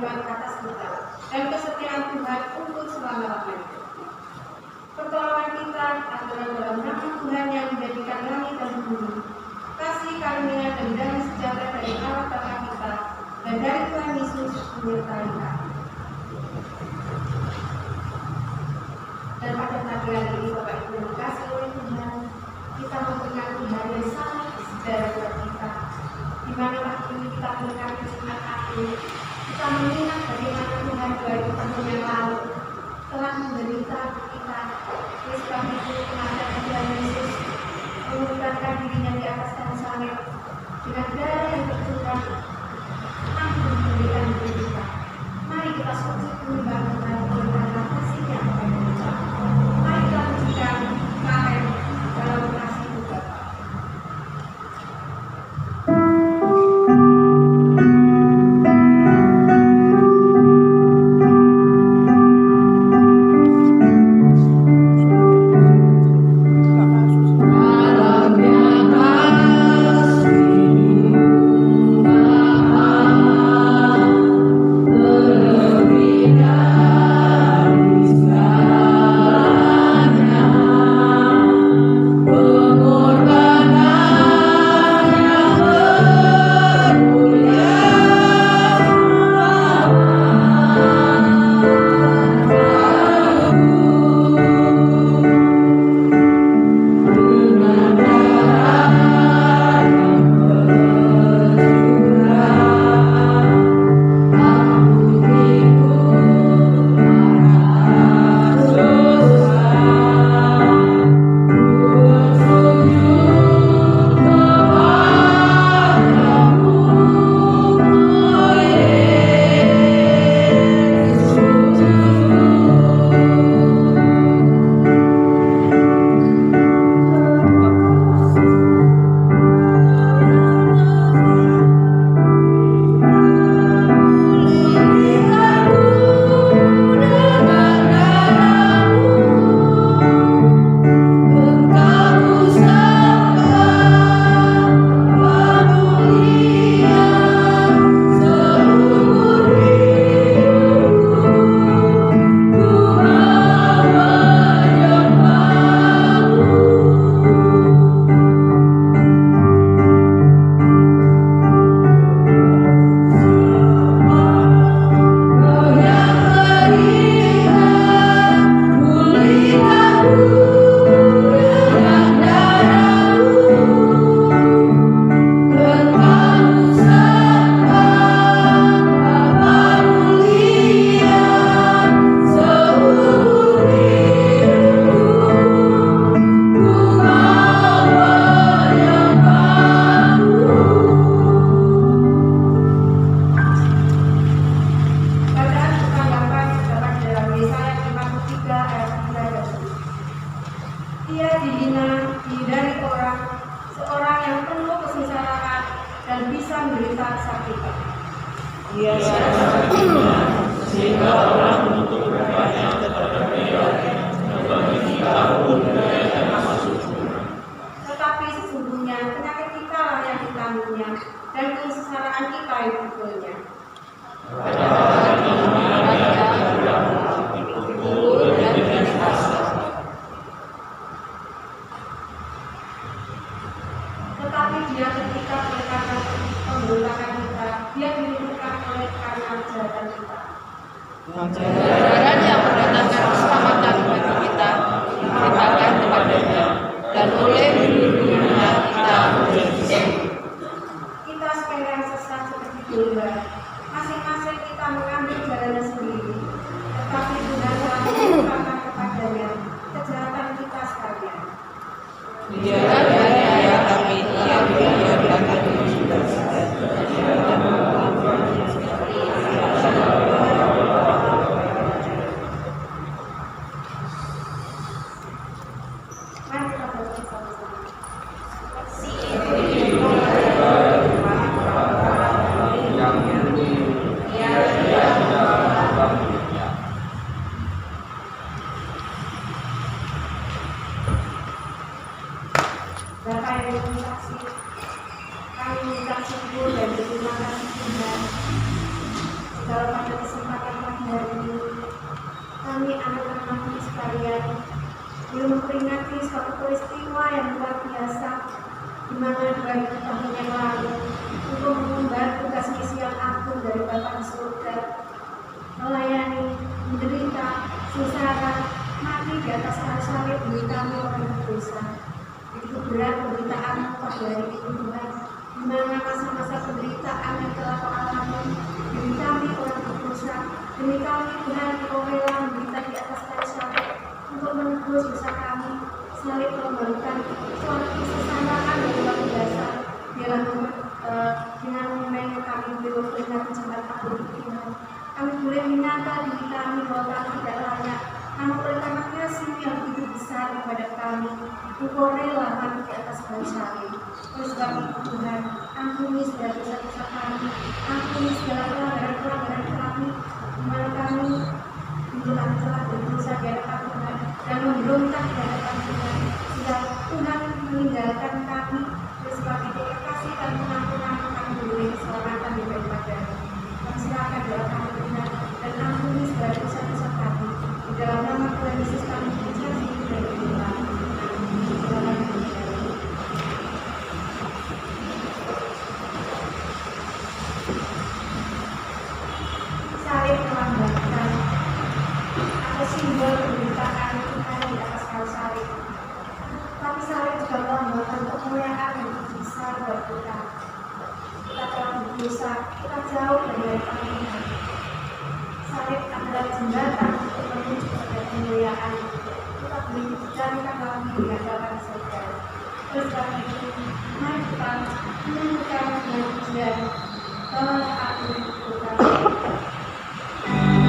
iman atas kita dan kesetiaan Tuhan untuk selama-lamanya. Pertolongan kita adalah dalam nama Tuhan yang menjadikan langit dan bumi, kasih karunia dan damai sejahtera dari Allah Bapa kita dan dari Tuhan Yesus menyertai kita. Dan pada pagi hari ini Bapak Ibu yang dikasihi oleh Tuhan, kita memperingati hari yang sangat bersejarah buat kita, di mana pagi ini kita memperingati Jumat Agung. Kita mengingat bagaimana Tuhan 2000 tahun yang lalu telah menderita untuk kita. Oleh sebab itu, kematian Tuhan Yesus mengorbankan dirinya di atas kayu salib dengan darah yang tercurah untuk memberikan hidup kita. Mari kita sujud menyembah Tuhan oleh karena kasih-Nya kepada kita. Mari kita pujikan karen dalam kasih-Mu Bapa. segala pada kesempatan pagi hari ini. Kami anak-anakmu sekalian belum memperingati suatu peristiwa yang luar biasa di mana 2000 tahun yang lalu untuk mengemban tugas misi yang agung dari Bapa di surga, melayani, menderita, sengsara, mati di atas kayu salib bagi kami orang berdosa. Begitu berat penderitaanmu pada hari itu Tuhan, di mana masa-masa penderitaan yang telah Kau alami demi kami orang berdosa, demi kami Tuhan Kau rela menderita di atas kayu salib untuk menebus dosa kami. Salib melambangkan suatu kesesamaan yang luar biasa dengan mengenai kami boleh memperingati jemaat agung Tuhan. Kami boleh menyangka diri kami bahwa kami tidak layak, namun oleh karena kasih yang begitu besar kepada kami, Engkau rela mati di atas kayu salib. Oleh sebab itu Tuhan, ampuni segala dosa-dosa kami, ampuni segala pelanggaran-pelanggaran kami, di mana kami telah berdosa di hadapan Tuhan dan memberontak di hadapan Tuhan, sehingga Tuhan meninggalkan kami. Oleh sebab itu kasih dan pengampunan kami boleh diselamatkan daripada-Nya. Kami serahkan doa kami Tuhan dan ampuni segala dosa-dosa kami. Di dalam nama Tuhan Yesus kami berjanji dan berdoa. Amin. Salib melambangkan atau simbol penderitaan Tuhan di atas kayu salib. Tapi salib juga melambangkan kemuliaan yang begitu besar buat kita. Kita telah berdosa, kita jauh dari hadapan Tuhan. Salib adalah jembatan untuk menuju kepada kemuliaan. Kita boleh dicarikan lagi di hadapan surga. Terus kami itu, mari kita menyanyikan dengan pujian Allah aku Tuhan. Amen.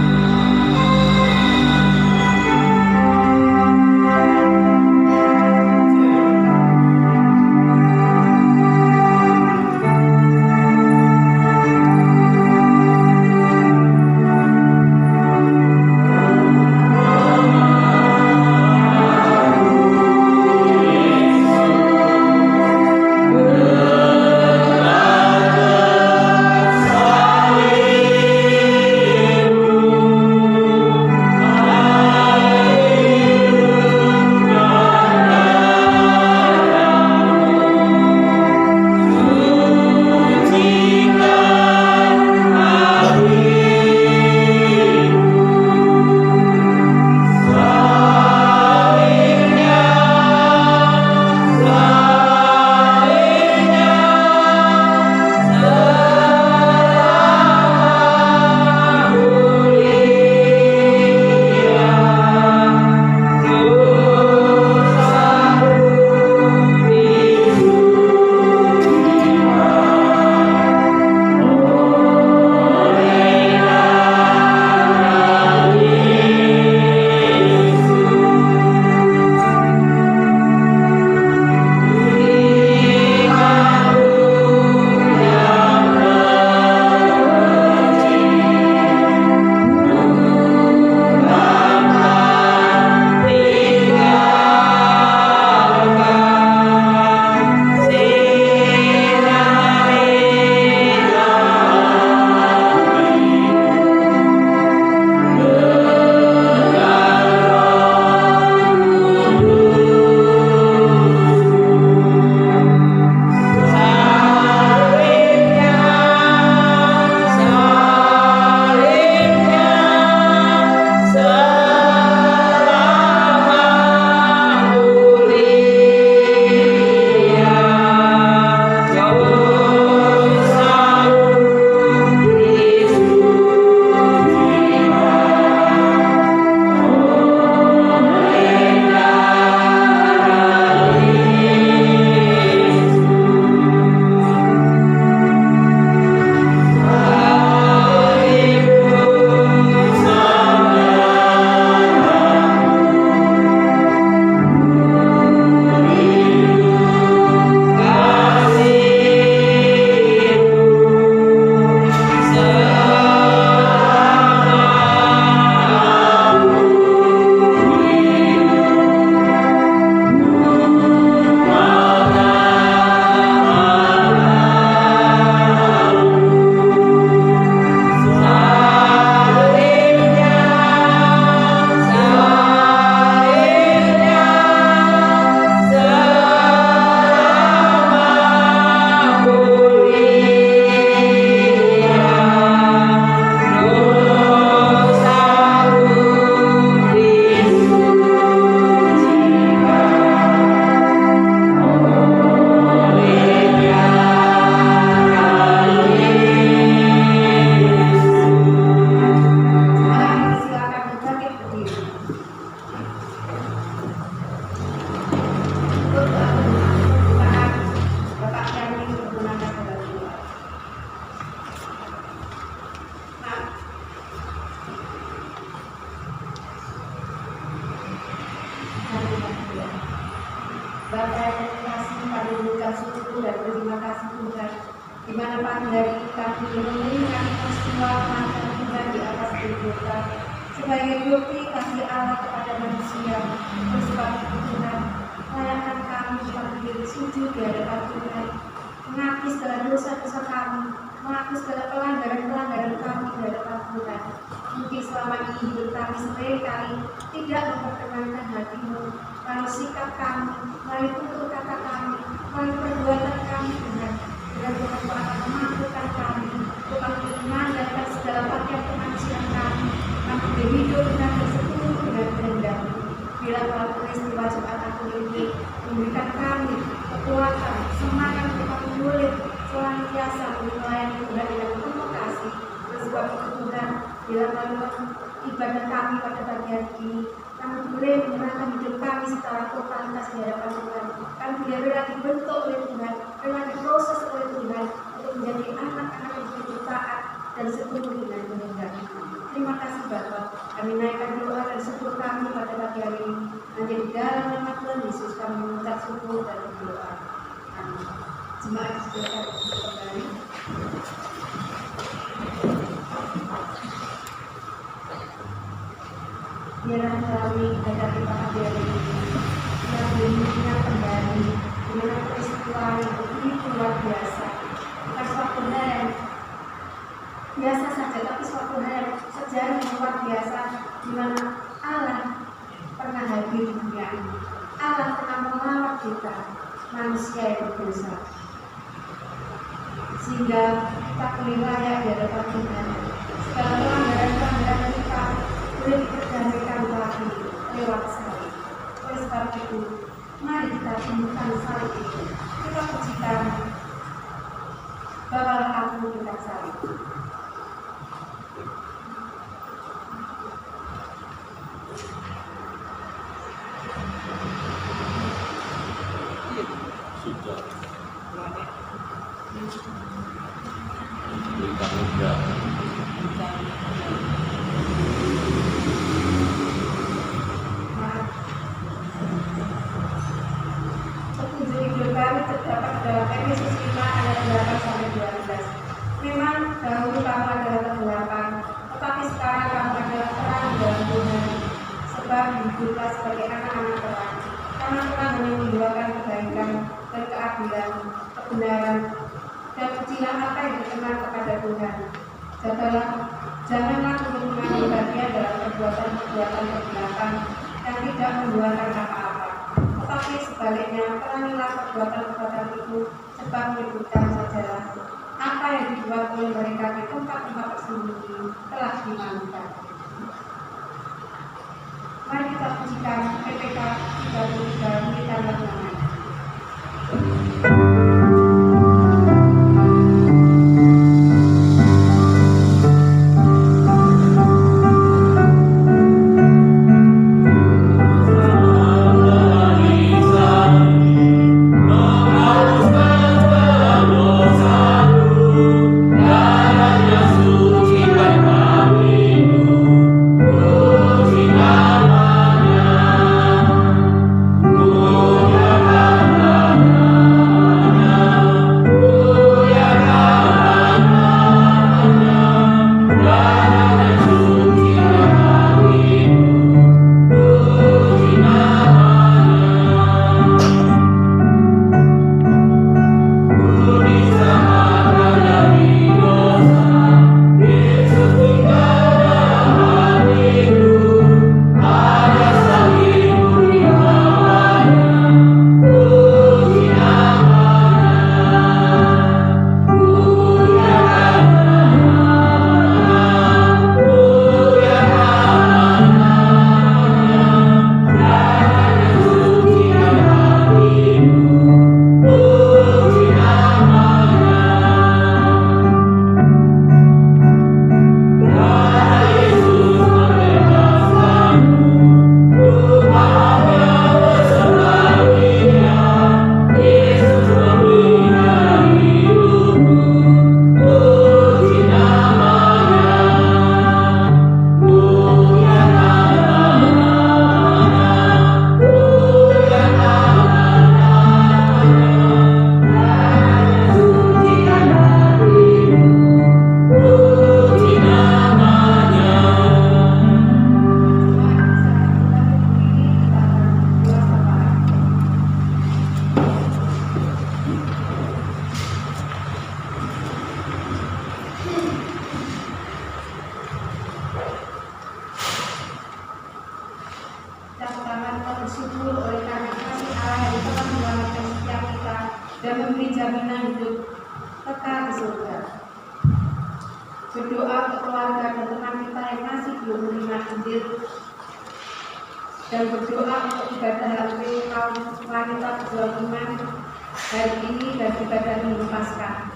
di mana pagi hari kami mengingat peristiwa kematian Tuhan di atas Golgota sebagai bukti kasih Allah kepada manusia. Oleh sebab itu Tuhan, layakkan kami bangkit sujud di hadapan Tuhan, mengakui segala dosa-dosa kami, mengakui segala pelanggaran-pelanggaran kami di hadapan Tuhan. Mungkin selama ini hidup kami seringkali tidak memperkenankan hati-Mu, lalu sikap kami, melalui tutur kata kami, melalui perbuatan kami Tuhan, dan Tuhan akan memampukan kami untuk mengendalikan segala bagian kemanusiaan kami, kami hidup dengan bersekutu dengan kehendak. Bila Tuhan peristiwa Jumat Agung ini memberikan kami kekuatan, semangat untuk kami boleh senantiasa melayani Tuhan dengan penuh kasih. Sebab itu Tuhan, bila melakukan ibadah kami pada pagi hari ini, kami boleh menyerahkan hidup kami secara totalitas di hadapan Tuhan. Kami boleh rela dibentuk oleh Tuhan, rela diproses oleh Tuhan untuk menjadi anak-anak yang begitu taat dan sepenuh dengan kehendak. Terima kasih Bapak. Kami naikkan doa dan syukur kami pada pagi hari ini. Nanti di dalam nama Tuhan Yesus kami mengucap syukur dan berdoa. Amin. Jemaat disediakan untuk kembali. Biarlah melalui ibadah kita pagi hari ini, kita boleh mengingat kembali dengan peristiwa yang begitu luar biasa. Bukan suatu hal yang biasa saja, tapi suatu hal yang sejarah yang luar biasa, di mana Allah pernah hadir di dunia ini. Allah pernah memelawat kita, manusia yang berdosa, sehingga kita boleh layak di hadapan Tuhan. Segala pelanggaran-pelanggaran kita boleh diperdamaikan lagi lewat salib. Oleh sebab itu, mari kita tumbuhkan salib itu. Kita pujikan, bawalah aku dekat salib. Sudah. Berita muda. Petunjuk hidup kami terdapat dalam Efesus 5 ayat 8-12. Memang dahulu kamu adalah kegelapan, tetapi sekarang kamu adalah terang dalam Tuhan. Sebab hiduplah sebagai anak-anak terang. Karena terang hanya membawakan kebaikan dan keadilan, kebenaran, dan pujilah apa yang dikenal kepada Tuhan. Janganlah untuk mengambil bagian dalam perbuatan-perbuatan kegelapan yang tidak membuahkan apa-apa. Tetapi sebaliknya, perangilah perbuatan-perbuatan itu, sebab menyebutkan sajalah apa yang dibuat oleh mereka di tempat-tempat tersembunyi telah dimalukan. Mari kita pujikan PPK 33 Militan Bernama. Oh berdoa untuk keluarga dan teman kita yang masih belum menerima Injil, dan berdoa untuk ibadah HP kaum wanita berjuang iman hari ini dan ibadah Minggu Paskah.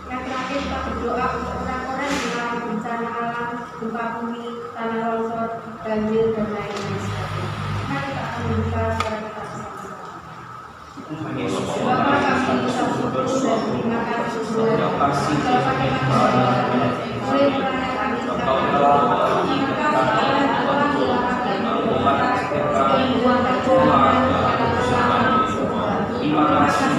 Yang terakhir kita berdoa untuk orang-orang yang mengalami bencana alam, gempa bumi, tanah longsor, banjir, dan lain-lain sebagainya. Mari kita akan membuka suara kita bersama-sama. Bapa kami bisa bersyukur dan terima kasih Tuhan. Kalau pakai boleh perayaan kita. Terima kasih Allah Tuhan yang terima kasih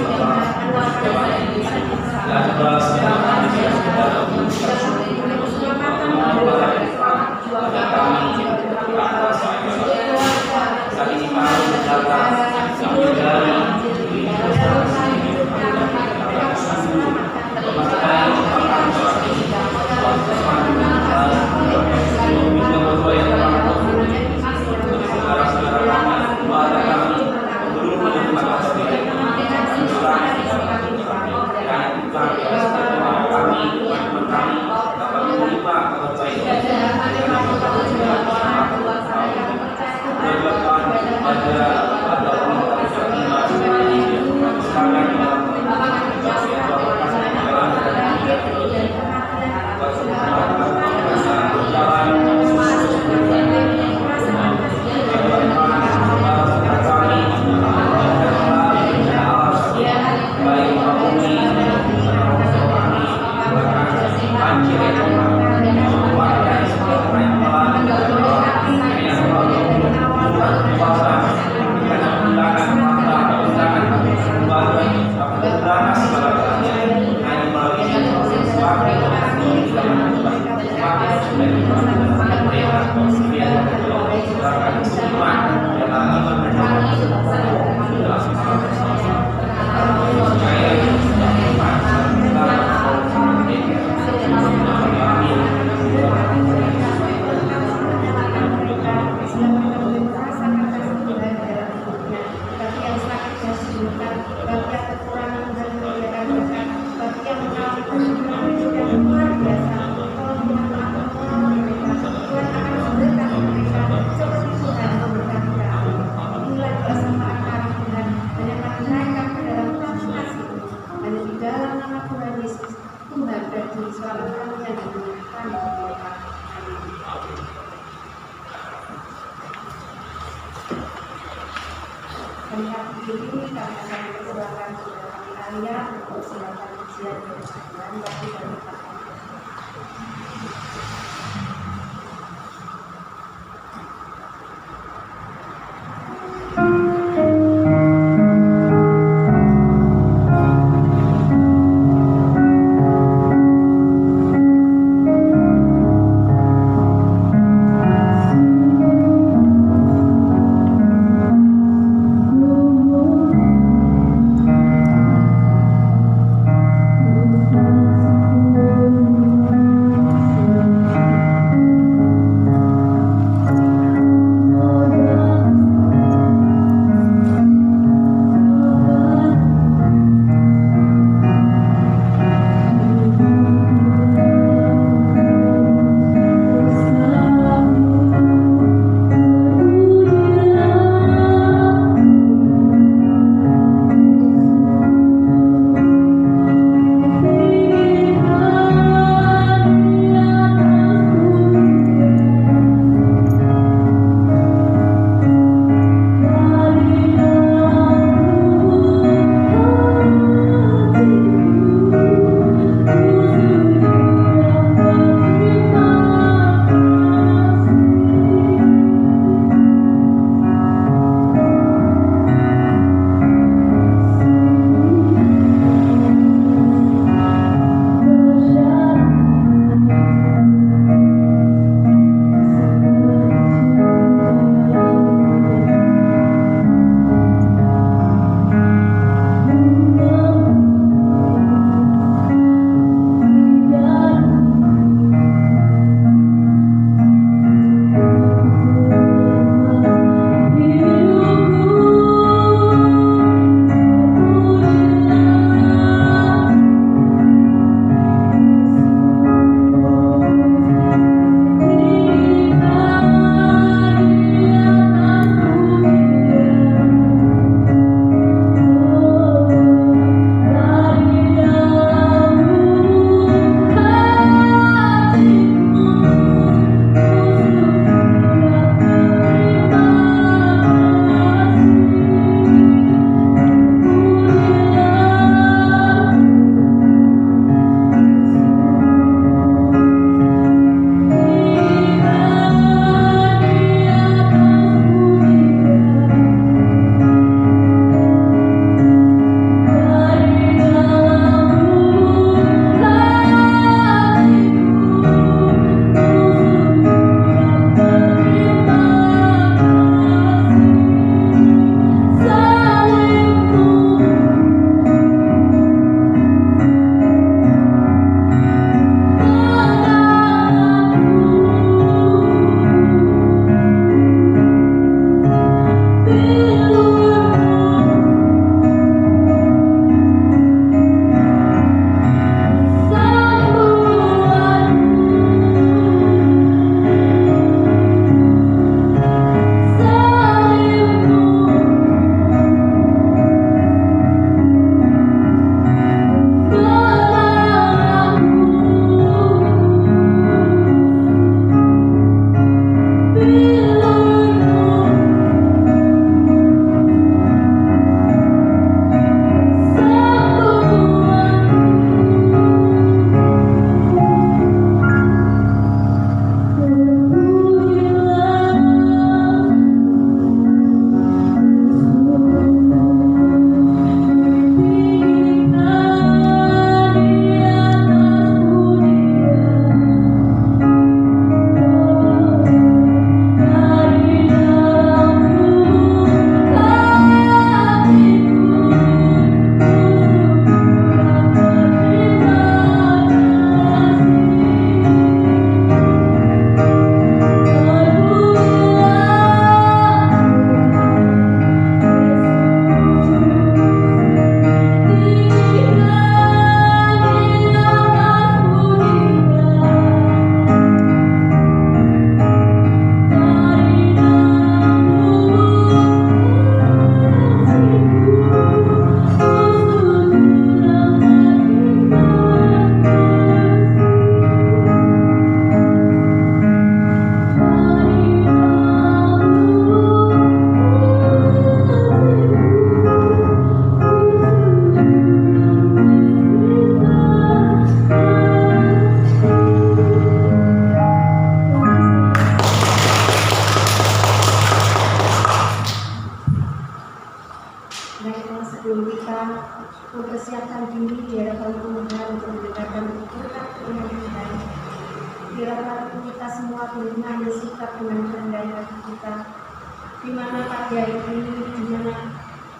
di mana pagi hari ini, di mana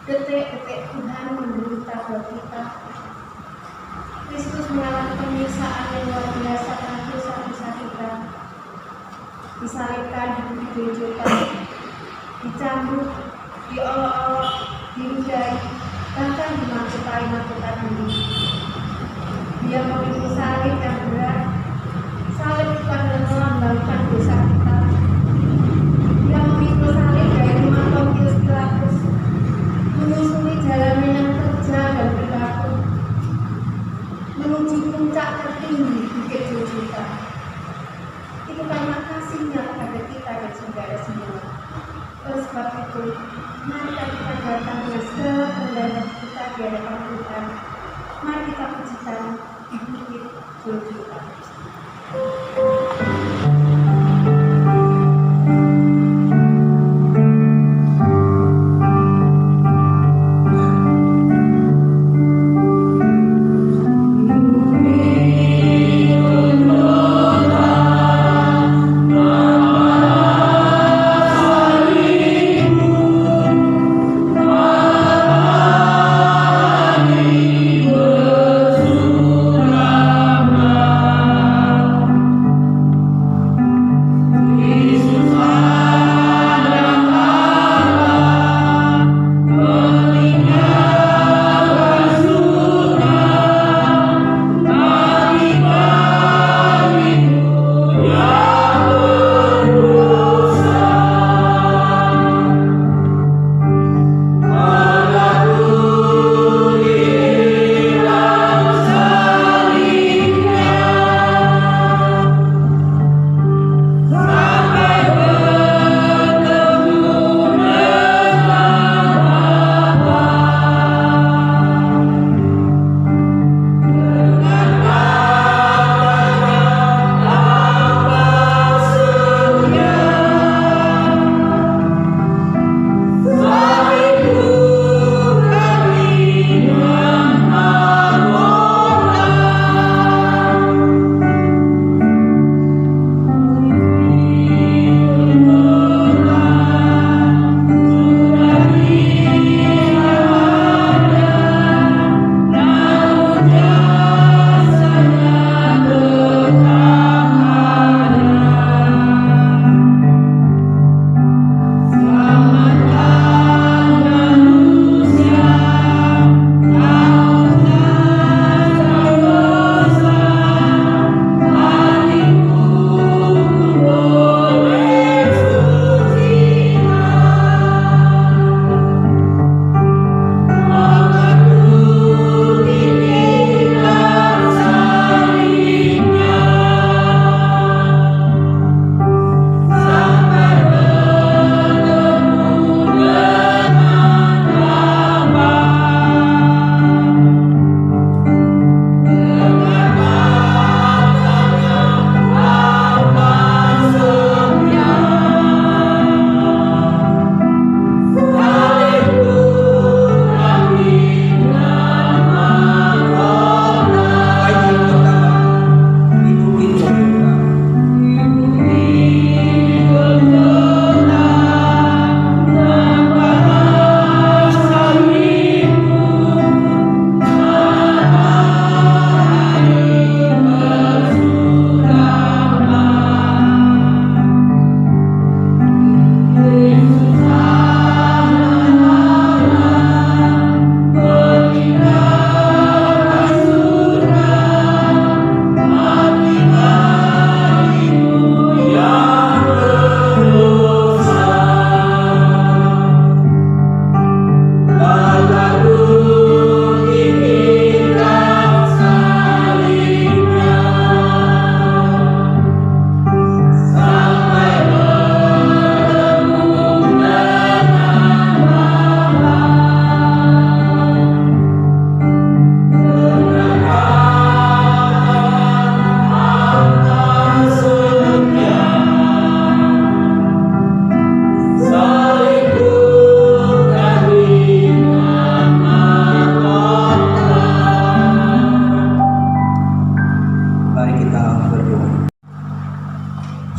detik-detik Tuhan menderita buat kita. Kristus mengalami penyiksaan yang luar biasa karena dosa-dosa kita. Disalibkan, dibujurkan, dicambuk, diolok-olok, diludahi, bahkan dimasukai-masukan ini. Dia memikul salib yang berat. Salib itu adalah melambangkan dosa kita. Dia memikul salib dari rumah Pontius Pilatus, menyusuri jalan yang terjal dan berbatu, menuju puncak tertinggi Bukit Golgota. Itu karena kasihnya kepada kita dan saudara semua. Oleh sebab itu, mari kita datang dengan segala kerendahan kita di hadapan Tuhan. Mari kita pujikan di Bukit Golgota.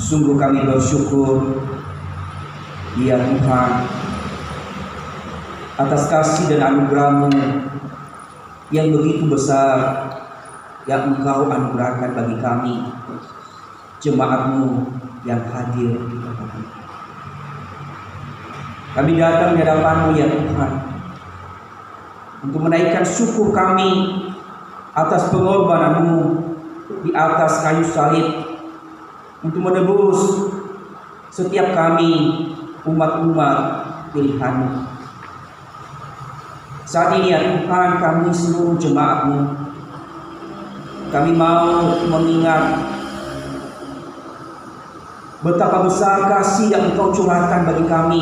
Sungguh kami bersyukur Ya Tuhan, atas kasih dan anugerah-Mu yang begitu besar yang Engkau anugerahkan bagi kami, jemaat-Mu yang hadir di tempat ini. Kami datang di hadapan-Mu ya Tuhan, untuk menaikkan syukur kami atas pengorbanan-Mu di atas kayu salib, untuk menebus setiap kami umat-umat pilihan-Mu. Saat ini ya Tuhan, kami seluruh jemaat-Mu, kami mau mengingat betapa besar kasih yang Engkau curahkan bagi kami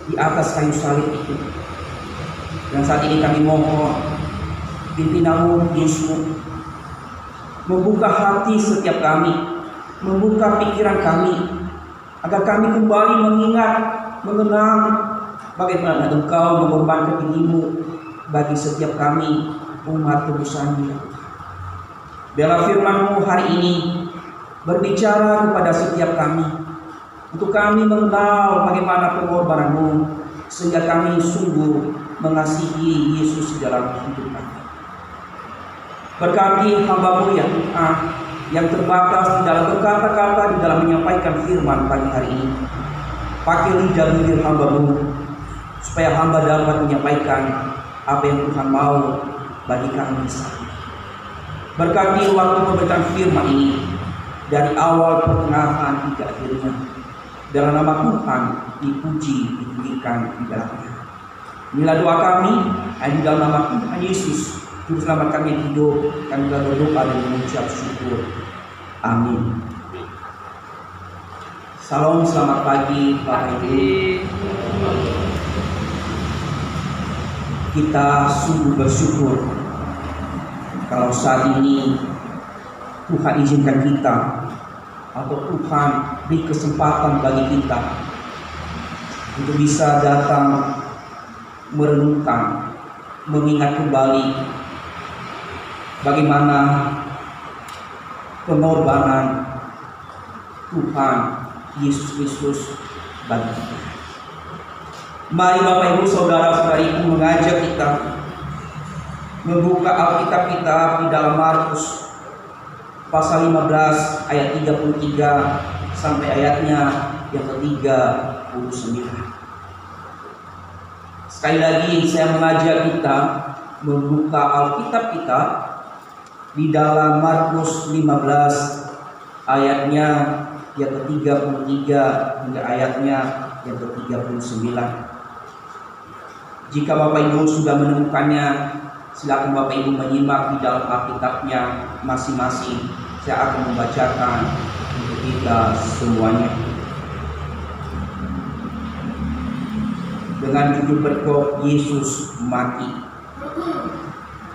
di atas kayu salib itu. Dan saat ini kami mohon pimpinan-Mu Yesus membuka hati setiap kami, membuka pikiran kami, agar kami kembali mengingat, mengenang bagaimana Engkau mengorbankan diri-Mu bagi setiap kami umat tebusan-Mu. Biarlah firman-Mu hari ini berbicara kepada setiap kami, untuk kami mengenal bagaimana pengorbanan-Mu, sehingga kami sungguh mengasihi Yesus dalam hidup kami. Berkati hamba-Mu ya Tuhan, yang terbatas di dalam berkata-kata, di dalam menyampaikan firman pagi hari ini. Pakai lidah bibir hamba-Mu, supaya hamba dapat menyampaikan apa yang Tuhan mau bagi kami saat ini. Berkati waktu pemberitaan firman ini, dari awal pertengahan hingga akhirnya, dalam nama Tuhan dipuji, ditinggikan di dalamnya. Inilah doa kami, di dalam nama Tuhan Yesus, Juru Selamat kami yang hidup. Kami telah berdoa dan mengucap syukur. Amin. Salam, selamat pagi Bapak Ibu. Kita sungguh bersyukur kalau saat ini Tuhan izinkan kita, atau Tuhan beri kesempatan bagi kita untuk bisa datang merenungkan, mengingat kembali bagaimana pengorbanan Tuhan Yesus Kristus bagi kita. Mari Bapak Ibu Saudara-saudariku mengajak kita membuka Alkitab kita di dalam Markus pasal 15 ayat 33 sampai ayatnya yang ke-39. Sekali lagi saya mengajak kita membuka Alkitab kita di dalam Markus 15 ayatnya yang ke-33 hingga ayatnya yang ke-39. Jika Bapak Ibu sudah menemukannya, silakan Bapak Ibu menyimak di dalam Alkitabnya masing-masing. Saya akan membacakan untuk kita semuanya. Dengan judul berikut, Yesus mati.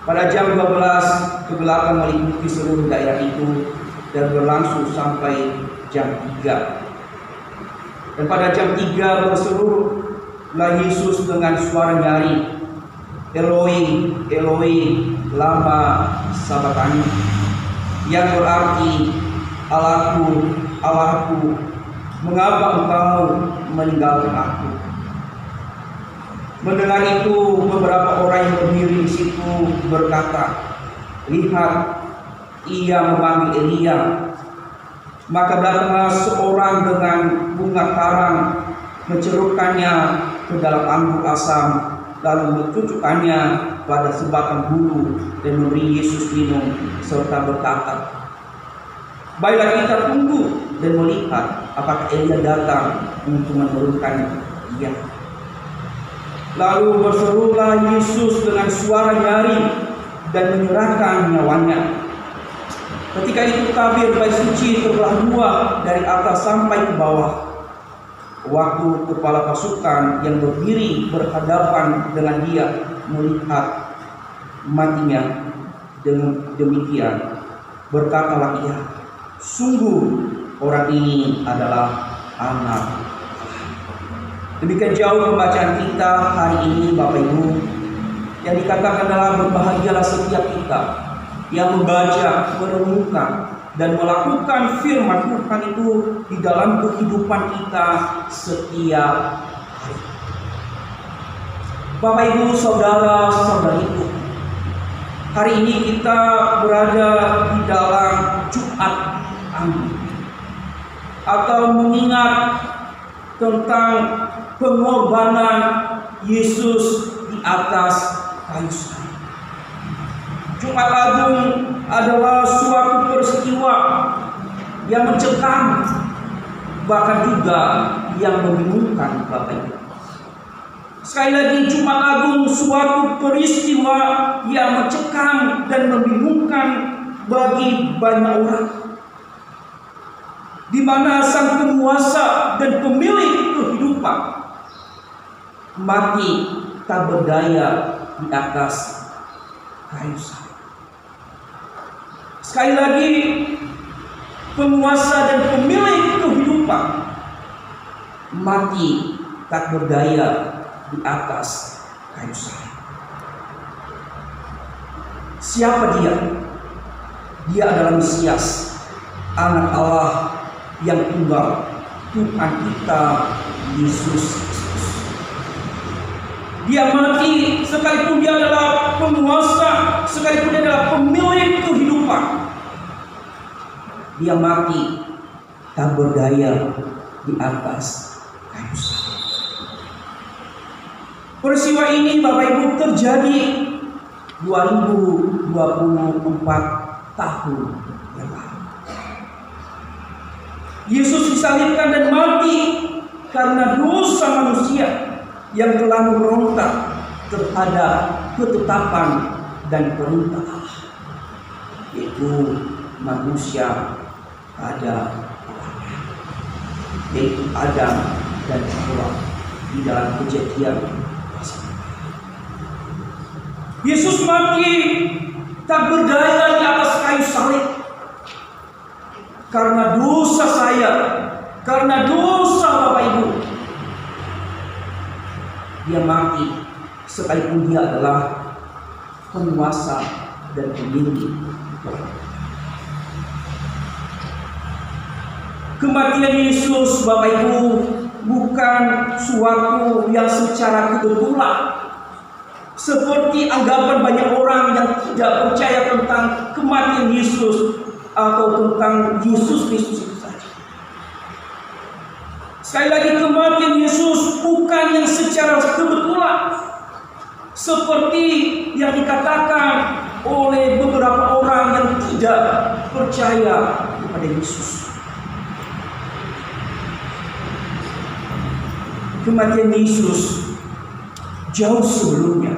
Pada jam 12 kegelapan meliputi seluruh daerah itu dan berlangsung sampai jam 3. Dan pada jam 3 berserulah Yesus dengan suara nyaring, Eloi, Eloi, lama sabachthani, yang berarti Allahku, Allahku, mengapa engkau meninggalkan aku? Mendengar itu, beberapa orang yang berdiri di situ berkata, lihat, ia memanggil Elia. Maka datanglah seorang dengan bunga karang, mencelupkannya ke dalam anggur asam, lalu mencucukkannya pada sebatang bulu dan memberi Yesus minum, serta berkata, baiklah kita tunggu dan melihat apakah Elia datang untuk menurunkan dia. Lalu berserulah Yesus dengan suara nyaring dan menyerahkan nyawanya. Ketika itu tabir bait suci terbelah dua dari atas sampai ke bawah. Waktu kepala pasukan yang berdiri berhadapan dengan dia melihat matinya, dengan demikian berkatalah ia, sungguh orang ini adalah anak. Demikian jauh pembacaan kita hari ini Bapak Ibu. Yang dikatakan adalah berbahagialah setiap kita yang membaca, merenungkan dan melakukan firman Tuhan itu di dalam kehidupan kita setiap hari. Bapak Ibu, saudara, saudariku, hari ini kita berada di dalam Jumat Agung atau mengingat tentang pengorbanan Yesus di atas kayu salib. Jumat Agung adalah suatu peristiwa yang mencekam, bahkan juga yang membingungkan, Bapak Ibu. Sekali lagi, Jumat Agung suatu peristiwa yang mencekam dan membingungkan bagi banyak orang, di mana sang penguasa dan pemilik kehidupan mati tak berdaya di atas kayu salib. Sekali lagi, penguasa dan pemilik kehidupan mati tak berdaya di atas kayu salib. Siapa dia? Dia adalah Mesias, Anak Allah yang tunggal, Tuhan kita Yesus Kristus. Dia mati sekalipun dia adalah penguasa, sekalipun dia adalah pemilik kehidupan. Dia mati tak berdaya di atas kayu salib. Peristiwa ini, Bapak Ibu, terjadi 2024 tahun yang lalu. Yesus disalibkan dan mati karena dosa manusia yang telah memberontak terhadap ketetapan dan perintah Allah, yaitu manusia pada awalnya, yaitu Adam dan Hawa di dalam Kejadian. Yesus mati tak berdaya di atas kayu salib karena dosa saya, karena dosa Bapak Ibu. Dia mati sekalipun dia adalah penguasa dan pemilik. Kematian Yesus, Bapak Ibu, bukan suatu yang secara kebetulan, seperti anggapan banyak orang yang tidak percaya tentang kematian Yesus atau tentang Yesus Kristus itu saja. Sekali lagi, kematian Yesus bukan yang secara kebetulan, seperti yang dikatakan oleh beberapa orang yang tidak percaya kepada Yesus. Kematian Yesus jauh sebelumnya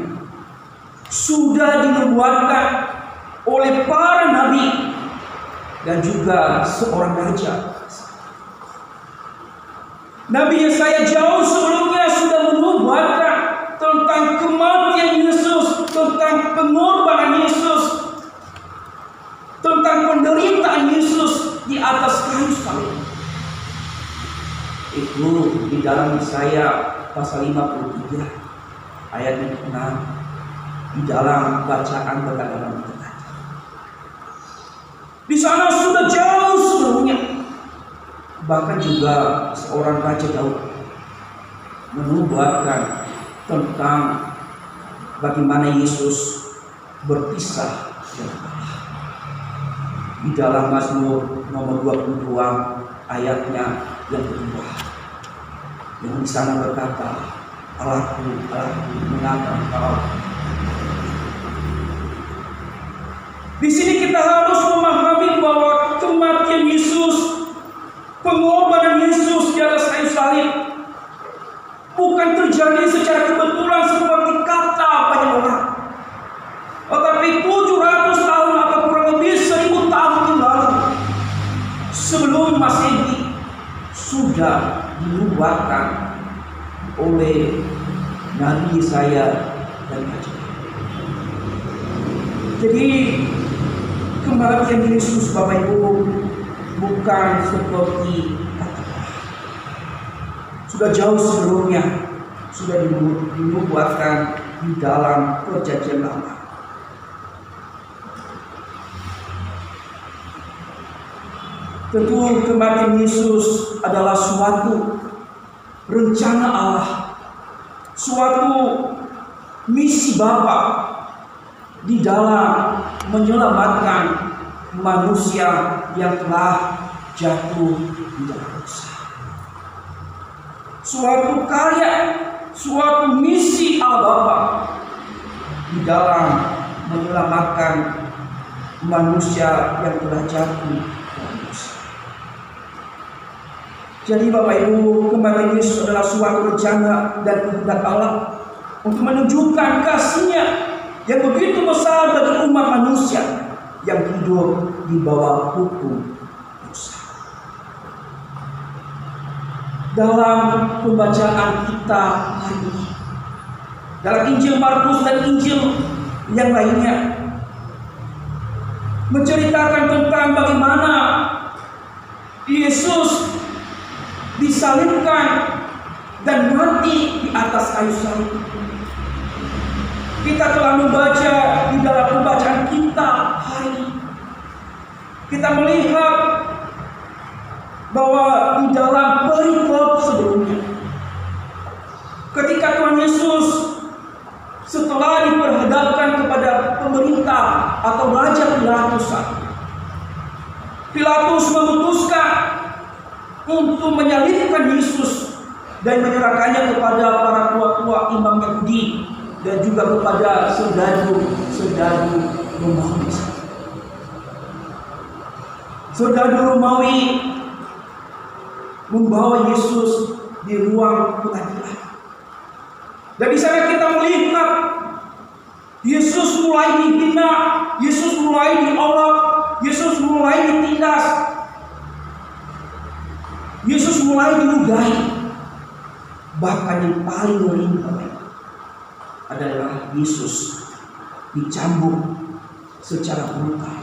sudah dinubuatkan oleh para nabi dan juga seorang raja. Nabi Yesaya jauh sebelumnya sudah menubuatkan tentang kematian Yesus, tentang pengorbanan Yesus, tentang penderitaan Yesus di atas kayu salib. Itu di dalam Yesaya pasal 53 ayat yang ke-6, di dalam bacaan perkataan kita. Di sana sudah jauh sebelumnya, bahkan juga seorang Raja Daud menubuatkan tentang bagaimana Yesus berpisah dengan Allah. Di dalam Mazmur nomor 22 ayatnya yang kedua, yang di sana berkata, Allahku, Allahku, mengapa Engkau? Di sini kita harus memahami bahwa kematian Yesus, pengorbanan Yesus di atas kayu salib, bukan terjadi secara kebetulan seperti kata banyak orang, tetapi 700 tahun atau kurang lebih 1000 tahun yang lalu, sebelum Masehi, sudah dinubuatkan oleh Nabi Yesaya dan Raja. Jadi kematian Yesus, Bapak Ibu, bukan seperti kata orang. Sudah jauh sebelumnya sudah dinubuatkan di dalam Perjanjian Lama. Tentu kematian Yesus adalah suatu rencana Allah, suatu misi Bapa di dalam menyelamatkan manusia yang telah jatuh di dalam dosa. Suatu karya, suatu misi Allah Bapa di dalam menyelamatkan manusia yang telah jatuh dalam dosa. Jadi Bapak Ibu, kematian Yesus adalah suatu rencana dan kehendak Allah untuk menunjukkan kasih-Nya yang begitu besar bagi umat manusia yang hidup di bawah hukum dosa. Dalam pembacaan kita hari ini, dalam Injil Markus dan Injil yang lainnya, menceritakan tentang bagaimana Yesus disalibkan dan mati di atas kayu salib. Kita telah membaca di dalam pembacaan kita hari ini, kita melihat bahwa di dalam perikop sebelumnya, ketika Tuhan Yesus setelah diperhadapkan kepada pemerintah atau Raja Pilatus memutuskan untuk menyalibkan Yesus dan menyerahkannya kepada para tua-tua imam Yahudi dan juga kepada serdadu Romawi. Serdadu Romawi membawa Yesus di ruang pengadilan. Dan di sana kita melihat Yesus mulai dihina, Yesus mulai diolok, Yesus mulai ditindas, Yesus mulai diludahi. Bahkan yang paling ngeri adalah Yesus dicambuk secara brutal.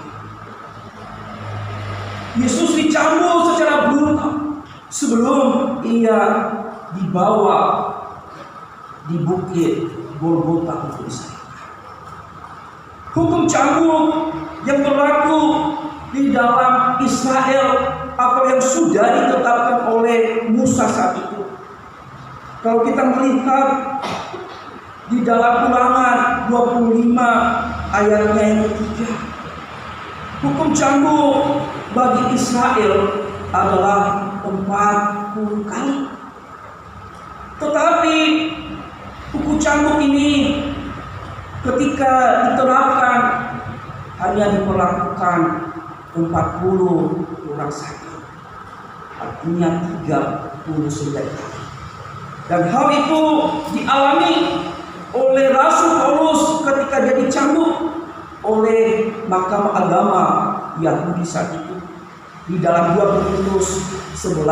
Yesus dicambuk secara brutal sebelum ia dibawa di bukit Golgota untuk disalibkan. Hukum cambuk yang berlaku di dalam Israel atau yang sudah ditetapkan oleh Musa saat itu. Kalau kita melihat di dalam Ulangan 25 ayatnya yang ketiga, hukum cambuk bagi Israel adalah 40 kali. Tetapi hukum cambuk ini ketika diterapkan hanya diperlakukan 40 orang saja, artinya 39 kali. Dan hal itu dialami oleh Rasul Paulus ketika dia dicambuk oleh Mahkamah Agama Yahudi saat itu di dalam 2 Korintus 11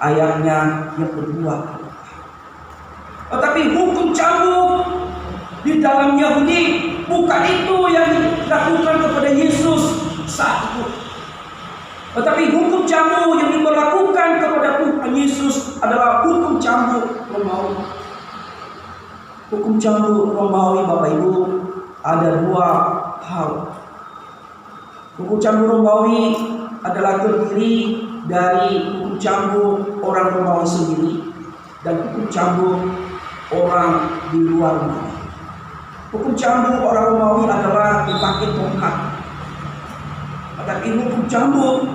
ayatnya yang kedua. Tetapi hukum cambuk di dalam Yahudi bukan itu yang dilakukan kepada Yesus saat itu. Tetapi hukum cambuk yang diberlakukan kepada Tuhan Yesus adalah hukum cambuk Romawi. Hukum cambuk Romawi, Bapak Ibu, ada 2 hal. Hukum cambuk Romawi adalah terdiri dari hukum cambuk orang Romawi sendiri dan hukum cambuk orang di luar Romawi. Hukum cambuk orang Romawi adalah dipakai tongkat. Tetapi hukum cambuk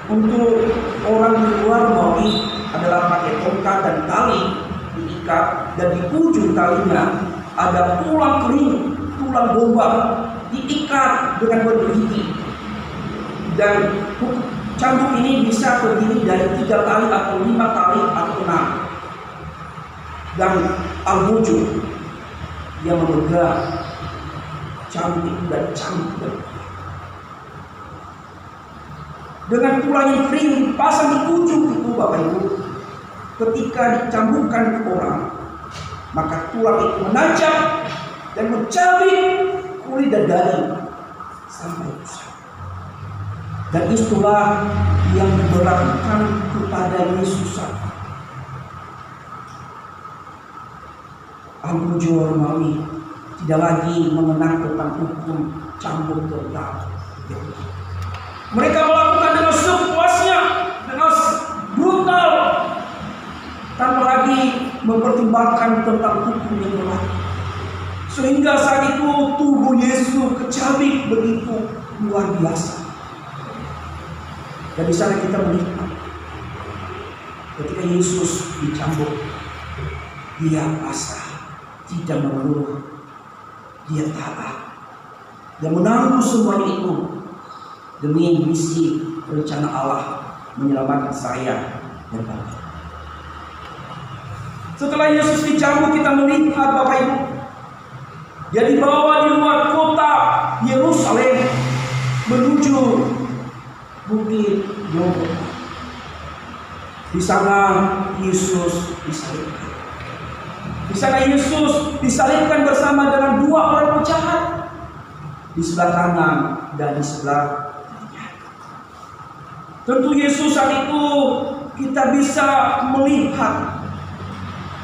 untuk orang di luar Romawi adalah pakai tongkat dan tali diikat, dan di ujung talinya ada tulang kering, tulang domba diikat dengan bergerigi. Dan hukum cambuk ini bisa terdiri dari 3 tali atau 5 tali atau 6. Dan al-wujud yang memegang cambuk itu dan cambuk dengan tulang yang kering dipasang di ujung itu, Bapak Ibu. Ketika dicambukkan ke orang, maka tulang itu menancap dan mencabik kulit dan daging sampai rusak. Dan itulah yang diberlakukan kepada Yesus. Al-Wujud Romawi tidak lagi mengenang tentang hukum cambuk total. Mereka melakukan mempertimbangkan tentang hukum yang berlaku. Sehingga saat itu tubuh Yesus kecabik begitu luar biasa. Dan di sana kita melihat ketika Yesus dicambuk, dia pasrah, tidak mengeluh, dia taat, dan menanggung semuanya itu demi misi rencana Allah menyelamatkan saya dan Bapak. Setelah Yesus dicambuk, kita melihat Bapak Ibu, dia dibawa di luar kota Yerusalem menuju Bukit Golgota. Di sana Yesus disalibkan. Di sana Yesus disalibkan bersama dengan dua orang penjahat, di sebelah kanan dan di sebelah kiri. Tentu Yesus saat itu kita bisa melihat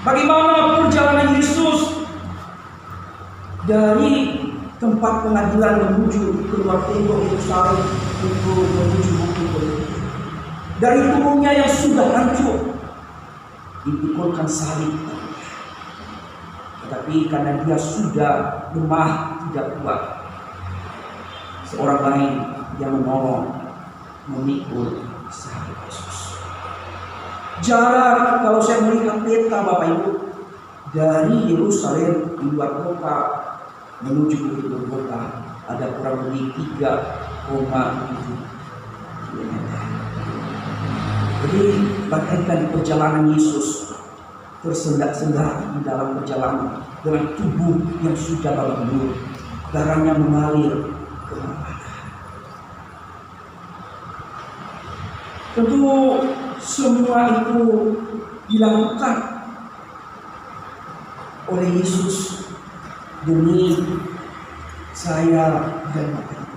bagaimana perjalanan Yesus dari tempat pengadilan menuju keluar tembok Yerusalem untuk menuju Bukit Golgota. Dari tubuhnya yang sudah hancur dipikulkan salib. Tetapi karena dia sudah lemah, tidak kuat, seorang lain yang menolong memikul salib Yesus. Jarak, kalau saya melihat peta Bapak Ibu, dari Yerusalem di luar kota menuju Bukit Golgota ada kurang lebih 3,7 km. Jadi bagaikan perjalanan Yesus tersendat-sendat di dalam perjalanan dengan tubuh yang sudah babak belur, darahnya mengalir ke mana-mana. Tentu semua itu dilakukan oleh Yesus demi saya dan Bapak Ibu.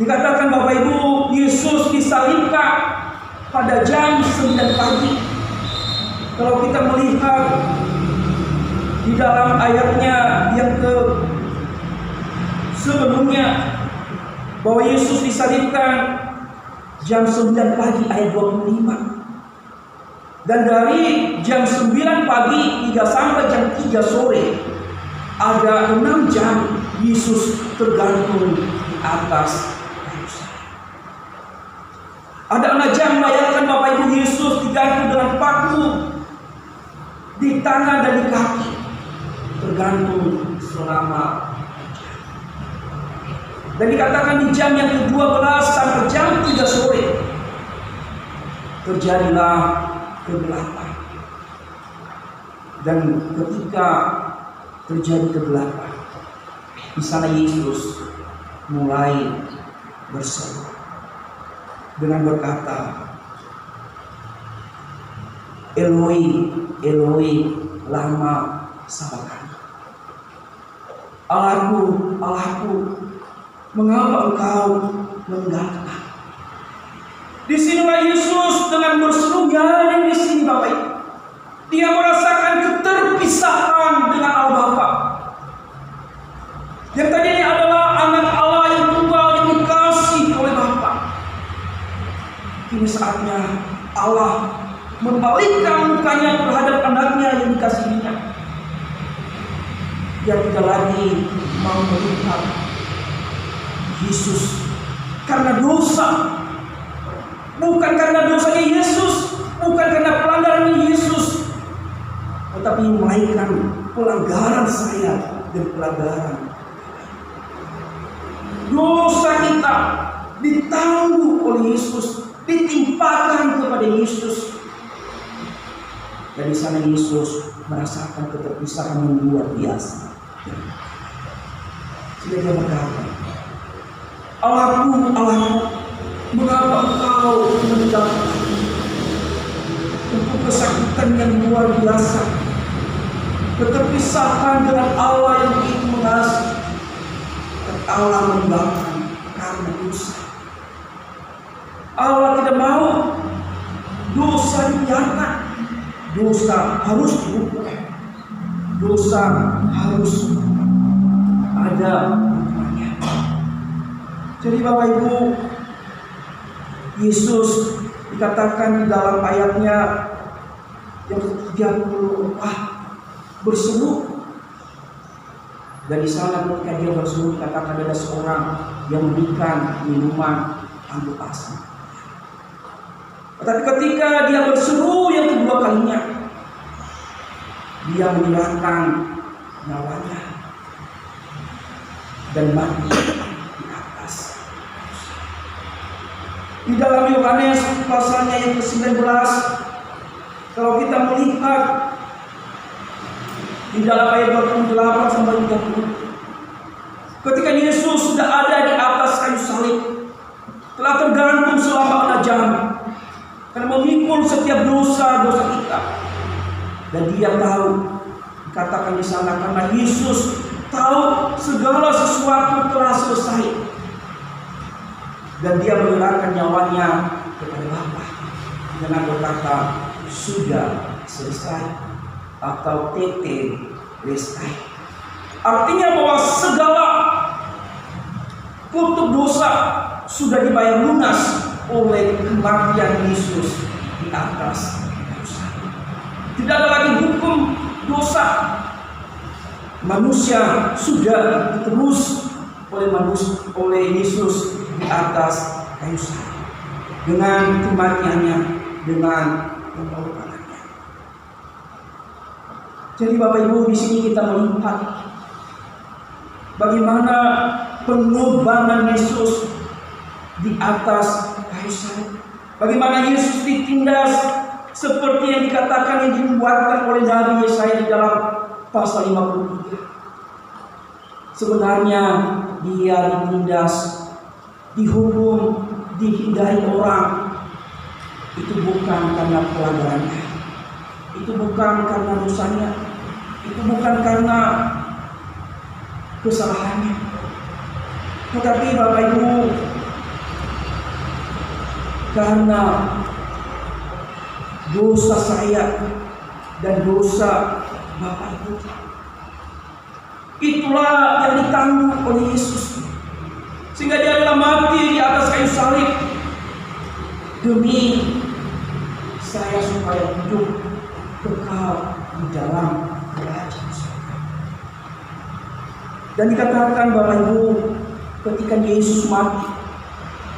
Dikatakan Bapak Ibu, Yesus disalibkan pada jam 9 pagi. Kalau kita melihat di dalam ayatnya yang sebelumnya, bahwa Yesus disalibkan jam 9 pagi ayat 25. Dan dari jam 9 pagi hingga sampai jam 3 sore ada 6 jam Yesus tergantung di atas kayu salib. Ada 6 jam bayangkan Bapak Ibu, Yesus digantung dengan paku di tangan dan di kaki, tergantung selama 6 jam. Dan dikatakan di jam yang ke-12 sampai jam 3 sore terjadilah kegelapan. Dan ketika terjadi kegelapan, di sana Yesus mulai berseru dengan berkata, Eloi, Eloi, lama sabachthani. Allahku, Allahku, mengapa engkau meninggalkan aku? Di sinilah Yesus dengan berseru nyaring di sini Bapak Ibu. Dia merasakan keterpisahan dengan Allah Bapa. Yang tadinya adalah anak Allah yang tunggal yang dikasihi oleh Bapa. Kini saatnya Allah membalikkan mukanya terhadap anaknya yang dikasihinya. Dia tidak lagi mau melihat Yesus karena dosa. Bukan karena dosanya Yesus, bukan karena pelanggaran Yesus, tetapi melainkan pelanggaran saya dan pelanggaran dosa kita ditanggung oleh Yesus, ditimpakan kepada Yesus. Dan di sana Yesus merasakan keterpisahan yang luar biasa. Sehingga dia berkata, Allahku, Allahku, mengapa engkau meninggalkan aku? Untuk kesakitan yang luar biasa, keterpisahan dengan Allah yang begitu mengasihi, dan Allah meninggalkan karena dosa. Allah tidak mau dosa dibiarkan. Dosa harus dihukum. Dosa harus ada hukumannya. Jadi Bapak Ibu, Yesus dikatakan di dalam ayatnya Yang ketiga berseru. Dan di sana ketika dia berseru, katakan ada seorang yang memberikan minuman anggur asam. Tetapi ketika dia berseru yang kedua kalinya, dia menyerahkan nyawanya dan mati di atas. Di dalam Yohanes pasalnya yang ke-19, kalau kita melihat di dalam ayat 28 sampai 30, ketika Yesus sudah ada di atas kayu salib, telah tergantung selama 6 jam, karena memikul setiap dosa-dosa kita. Dan dia tahu, dikatakan di sana, karena Yesus tahu segala sesuatu telah selesai, dan dia menyerahkan nyawanya kepada Bapa dengan berkata, sudah selesai, atau tetelestai. Artinya bahwa segala kutuk dosa sudah dibayar lunas oleh kematian Yesus di atas dosa. Tidak ada lagi hukum dosa. Manusia sudah ditebus oleh Yesus di atas kayu salib dengan kematiannya, dengan pengorbanannya. Jadi Bapak Ibu, di sini kita melihat bagaimana pengorbanan Yesus di atas kayu salib. Bagaimana Yesus ditindas seperti yang dikatakan, yang dibuatkan oleh Nabi Yesaya di dalam pasal 53. Sebenarnya dia ditindas, dihukum, dihindari orang. Itu bukan karena pelanggarannya, itu bukan karena dosanya, itu bukan karena kesalahannya. Tetapi Bapak Ibu, karena dosa saya dan dosa Bapak Ibu, itulah yang ditanggung oleh Yesus, sehingga dia adalah mati di atas kayu salib demi saya supaya hidup kekal di dalam kerajaan surga. Dan dikatakan Bapak Ibu, ketika Yesus mati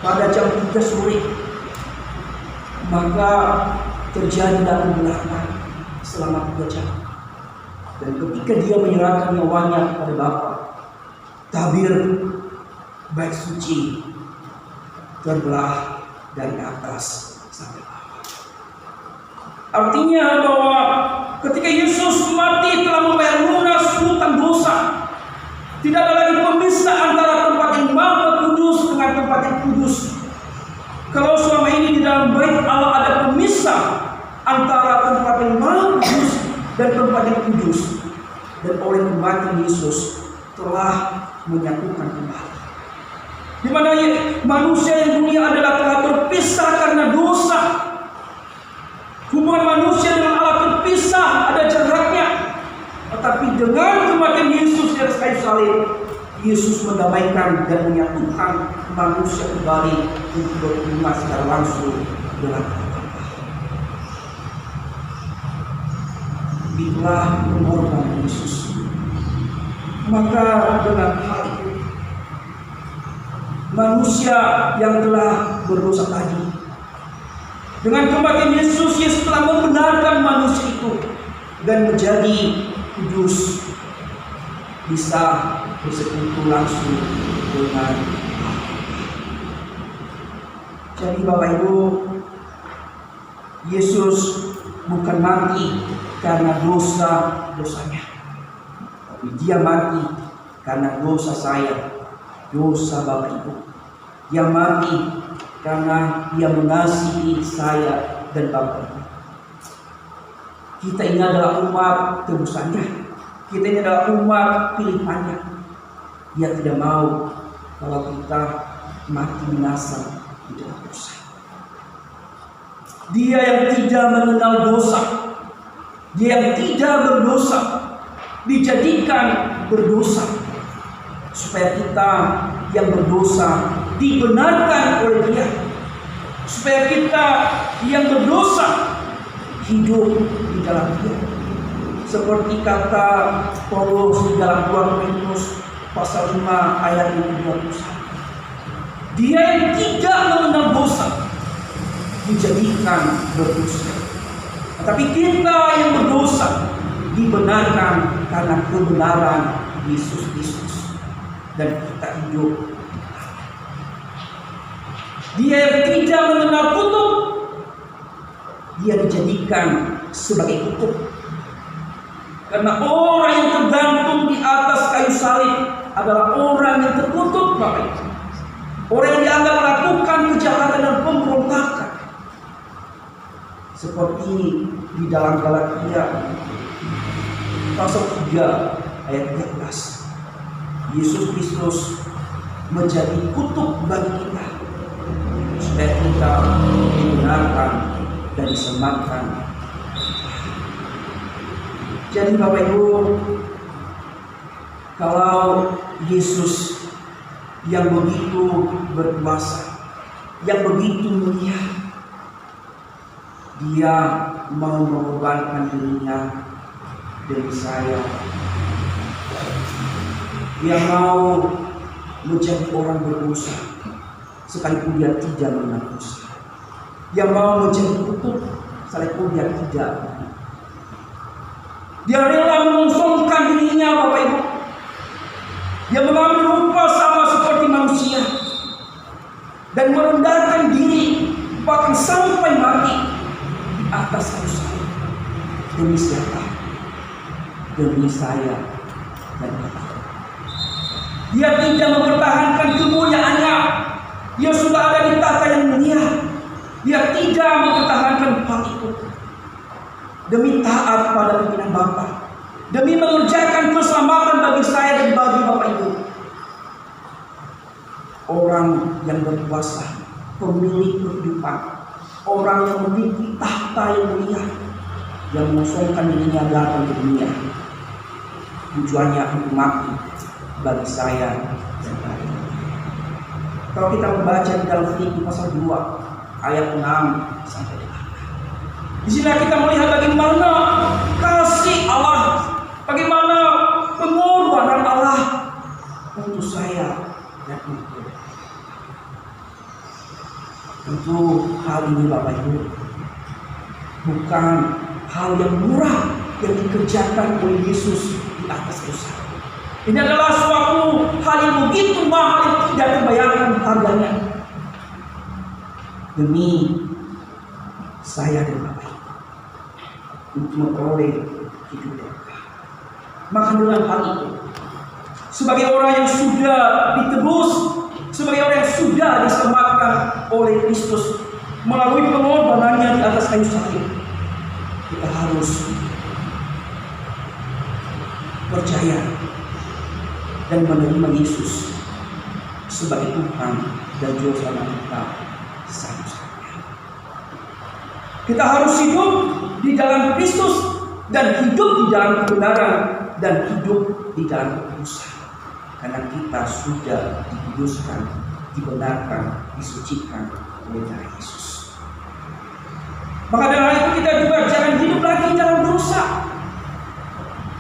pada jam 3 sore, maka terjadilah pembelahan selama 3 jam. Dan ketika dia menyerahkan nyawanya kepada Bapa, tabir bait suci terbelah dari atas sampai bawah. Artinya bahwa ketika Yesus mati telah membayar lunas hutang dosa. Tidak ada lagi pemisah antara tempat yang maha kudus dengan tempat yang kudus. Kalau selama ini di dalam bait Allah ada pemisah antara tempat yang maha kudus dan tempat yang kudus, dan oleh kematian Yesus telah menyatukan kembali. Di mana manusia yang dunia adalah telah berpisah karena dosa. Hubungan manusia dengan Allah terpisah, ada jaraknya. Tetapi dengan kematian Yesus di atas kayu salib, Yesus mendamaikan dan menyatukan manusia kembali untuk berhubungan secara langsung dengan Allah. Itulah pengorbanan Yesus. Maka dengan hal itu, manusia yang telah berdosa tadi, dengan kematian Yesus, Yesus telah membenarkan manusia itu dan menjadi kudus, bisa bersekutu langsung dengan Allah. Jadi Bapak Ibu, Yesus bukan mati karena dosa-dosanya, tapi dia mati karena dosa saya, dosa Bapak Ibu. Dia mati karena dia mengasihi saya dan Bapak Ibu. Kita ini adalah umat tebusannya, kita ini adalah umat pilihannya. Dia tidak mau kalau kita mati binasa di dalam dosa. Dia yang tidak mengenal dosa, dia yang tidak berdosa, dijadikan berdosa, supaya kita yang berdosa dibenarkan oleh dia, supaya kita yang berdosa hidup di dalam Dia. Seperti kata Paulus di dalam 2 Korintus pasal 5 ayat 21. Dia yang tidak mengenal dosa dijadikan berdosa. Tetapi kita yang berdosa dibenarkan karena kebenaran Yesus Kristus, dan kita hidup. Dia yang tidak mengenal kutuk, dia dijadikan sebagai kutuk. Karena orang yang tergantung di atas kayu salib adalah orang yang terkutuk, Bapak Ibu. Orang yang dianggap melakukan kejahatan dan pemberontakan. Seperti di dalam Galatia pasal 3 ayat 13. Yesus Kristus menjadi kutuk bagi kita, supaya kita dibenarkan dan diselamatkan. Jadi Bapak Ibu, kalau Yesus yang begitu berkuasa, yang begitu mulia, Dia mau mengorbankan dirinya demi saya. Dia mau menjadi orang berdosa sekalipun dia tidak mengenal dosa. Dia mau menjadi kutuk sekalipun dia tidak. Dia rela mengosongkan dirinya, Bapak Ibu. Dia mengambil rupa sama seperti manusia dan merendahkan diri bahkan sampai mati di atas kayu salib. Demi siapa? Demi saya dan kita. Dia tidak mempertahankan kemuliaannya. Dia sudah ada di tahta yang mulia. Dia tidak mempertahankan hal itu demi taat pada pimpinan Bapa, demi mengerjakan keselamatan bagi saya dan bagi Bapak Ibu. Orang yang berkuasa, pemilik kehidupan, orang yang memiliki tahta yang mulia, yang mengosongkan dirinya datang ke dunia, tujuannya untuk mati bagi saya dan bagi. Kalau kita membaca di dalam Filipi pasal 2 ayat 6 sampai 8. Di sini kita melihat bagaimana kasih Allah, bagaimana pengorbanan Allah untuk saya dan untuk. Tentu hal ini Bapak Ibu bukan hal yang murah yang dikerjakan oleh Yesus di atas kayu salib. Ini adalah suatu hal yang begitu mahal yang tidak terbayarkan harganya demi saya dan Bapak Ibu untuk memperoleh hidup yang kekal. Maka dengan hal itu, sebagai orang yang sudah ditebus, sebagai orang yang sudah diselamatkan oleh Kristus melalui pengorbanannya di atas kayu salib, kita harus percaya dan menerima Yesus sebagai Tuhan dan Juru Selamat kita satu-satunya. Kita harus hidup di dalam Kristus dan hidup di dalam kebenaran dan hidup di dalam kekudusan, karena kita sudah dikuduskan, dibenarkan, disucikan oleh darah Yesus. Maka dengan hal itu kita juga jangan hidup lagi dalam dosa,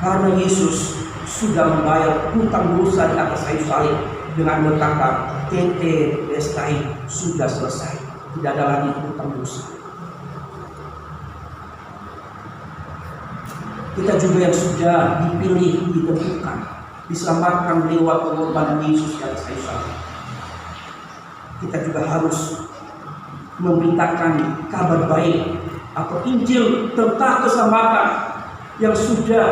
karena Yesus sudah membayar hutang dosa di atas kayu salib dengan berkata, "Tete estai," sudah selesai, tidak ada lagi hutang dosa. Kita juga yang sudah dipilih, ditentukan, diselamatkan lewat pengorbanan Yesus di atas kayu salib, kita juga harus memberitakan kabar baik atau Injil tentang keselamatan yang sudah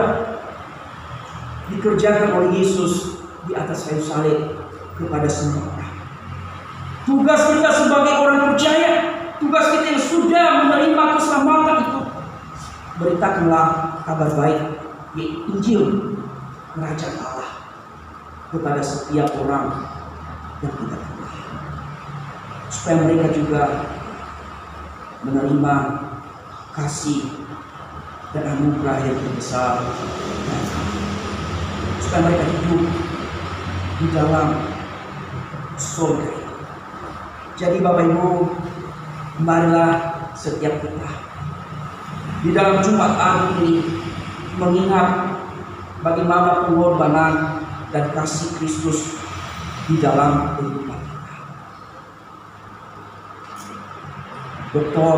dikerjakan oleh Yesus di atas kayu salib kepada semua orang. Tugas kita sebagai orang percaya, tugas kita yang sudah menerima keselamatan itu, beritakanlah kabar baik, yaitu Injil Kerajaan Allah kepada setiap orang yang kita temui, supaya mereka juga menerima kasih dan anugerah yang terbesar, supaya mereka hidup di dalam surga. Jadi Bapak Ibu, marilah setiap kita di dalam Jumat Agung ini mengingat bagaimana pengorbanan dan kasih Kristus di dalam kehidupan kita. Dr.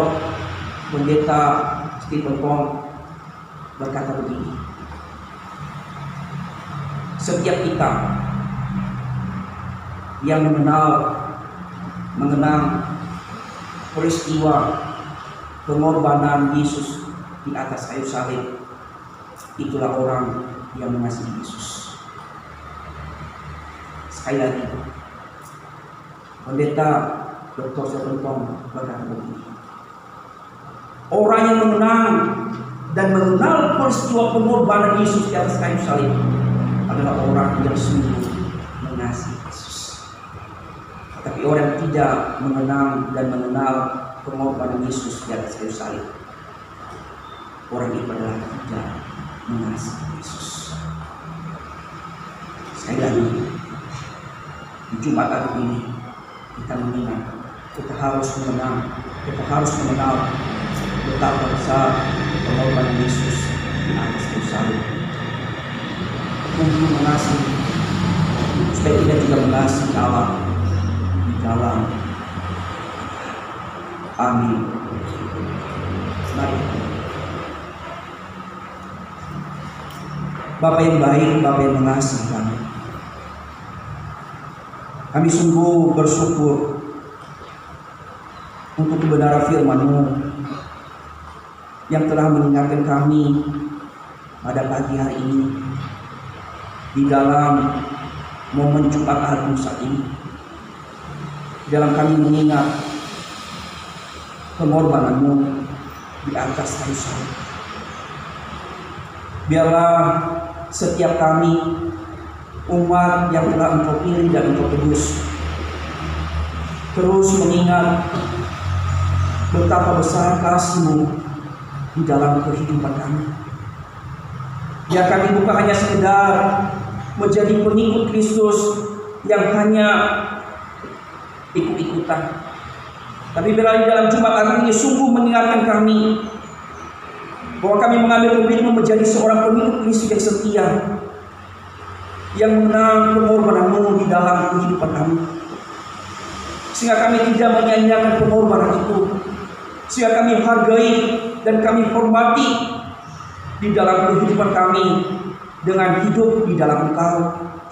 Pendeta Stephen Kong berkata begini, setiap kita yang mengenang peristiwa pengorbanan Yesus di atas kayu salib, itulah orang yang mengasihi Yesus. Sekali lagi, Pendeta Dr. Stephen Kong berkata begini, orang yang mengenang dan mengenal peristiwa pengorbanan Yesus di atas kayu salib adalah orang yang sungguh mengasihi Yesus. Tapi orang yang tidak mengenang dan mengenal pengorbanan Yesus di atas kayu salib, orang itu adalah tidak mengasihi Yesus. Sekali lagi, di Jumat Agung ini kita mengingat, kita harus mengenang, kita harus mengenal betapa besar pengorbanan Yesus di atas kayu salib untuk mengasihi, supaya kita juga mengasihi Allah di dalam. Amin. Mari. Bapa yang baik, Bapa yang mengasihi kami, kami sungguh bersyukur untuk kebenaran firman-Mu yang telah mengingatkan kami pada pagi hari ini di dalam momen Jumat Agung saat ini, di dalam kami mengingat pengorbanan-Mu di atas kayu salib. Biarlah setiap kami, umat yang telah Engkau pilih dan Engkau tebus, terus mengingat betapa besar kasih-Mu di dalam kehidupan kami. Biar kami bukan hanya sekedar menjadi pengikut Kristus yang hanya ikut-ikutan, tapi biarlah di dalam Jumat Agung ini sungguh mengingatkan kami bahwa kami mengambil komitmen menjadi seorang pengikut Kristus yang setia, yang mengenal pengorbanan-Mu di dalam kehidupan kami, sehingga kami tidak menyanyiakan pengorbanan itu, sehingga kami hargai dan kami hormati di dalam kehidupan kami dengan hidup di dalam Engkau,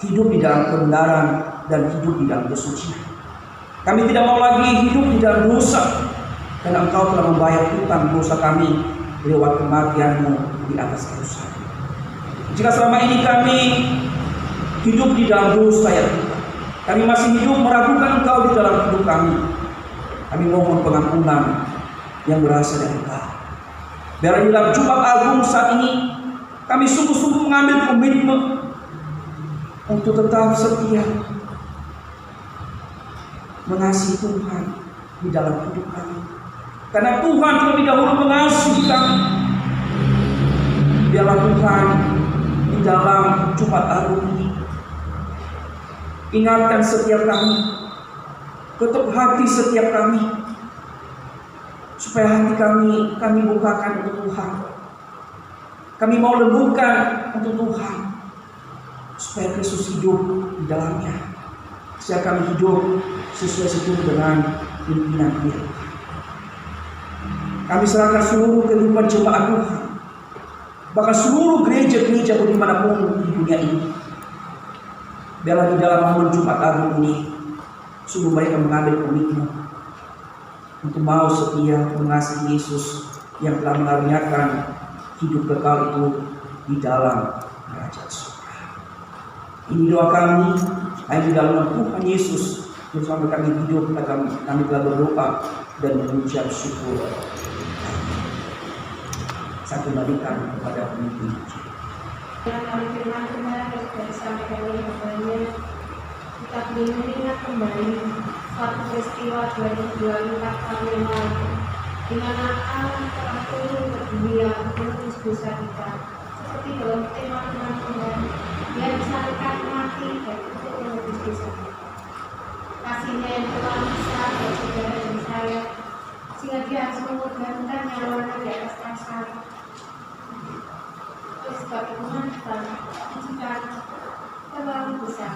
hidup di dalam kebenaran, dan hidup di dalam kesucian. Kami tidak mau lagi hidup di dalam dosa, karena Engkau telah membayar hutang dosa kami lewat kematian-Mu di atas kayu salib. Jika selama ini kami hidup di dalam dosa, ya Tuhan, kami masih hidup meragukan Engkau di dalam hidup kami mohon pengampunan yang berasal dari Engkau. Biar di dalam Jumat Agung saat ini kami sungguh-sungguh mengambil komitmen untuk tetap setia mengasihi Tuhan di dalam hidup kami, karena Tuhan terlebih dahulu mengasihi kami. Biarlah Tuhan di dalam Jumat Agung ini ingatkan setiap kami, ketuk hati setiap kami, supaya hati kami bukakan untuk Tuhan. Kami mau lembutkan untuk Tuhan, supaya Kristus hidup di dalamnya, supaya kami hidup sesuai seturut dengan pimpinan Tuhan. Kami serahkan seluruh kehidupan jemaat Tuhan, bahkan seluruh gereja-gereja dimanapun di dunia ini. Biarlah di dalam momen Jumat Agung ini sungguh mereka mengambil komitmen untuk mau setia mengasihi Yesus yang telah mengaruniakan hidup kekal itu di dalam kerajaan surga. Ini doa kami hanya di dalam Tuhan Yesus, yang sampai kami hidup, kami telah berdoa dan mengucap syukur. Saya kembalikan kepada pemimpin. Kami firman Tuhan yang disampaikan oleh Bapaknya, kita belum mengingat kembali suatu peristiwa 2024 tahun yang lalu, di mana Allah telah turun ke dunia untuk menebus dosa kita, seperti dalam tema firman Tuhan, Dia disalibkan mati dan untuk menebus dosa kita. Kasihnya yang telah besar bagi saudara dan saya, sehingga dia harus mengorbankan nyawanya di atas kayu salib. Oleh sebab itu kita menunjukkan terlalu besar.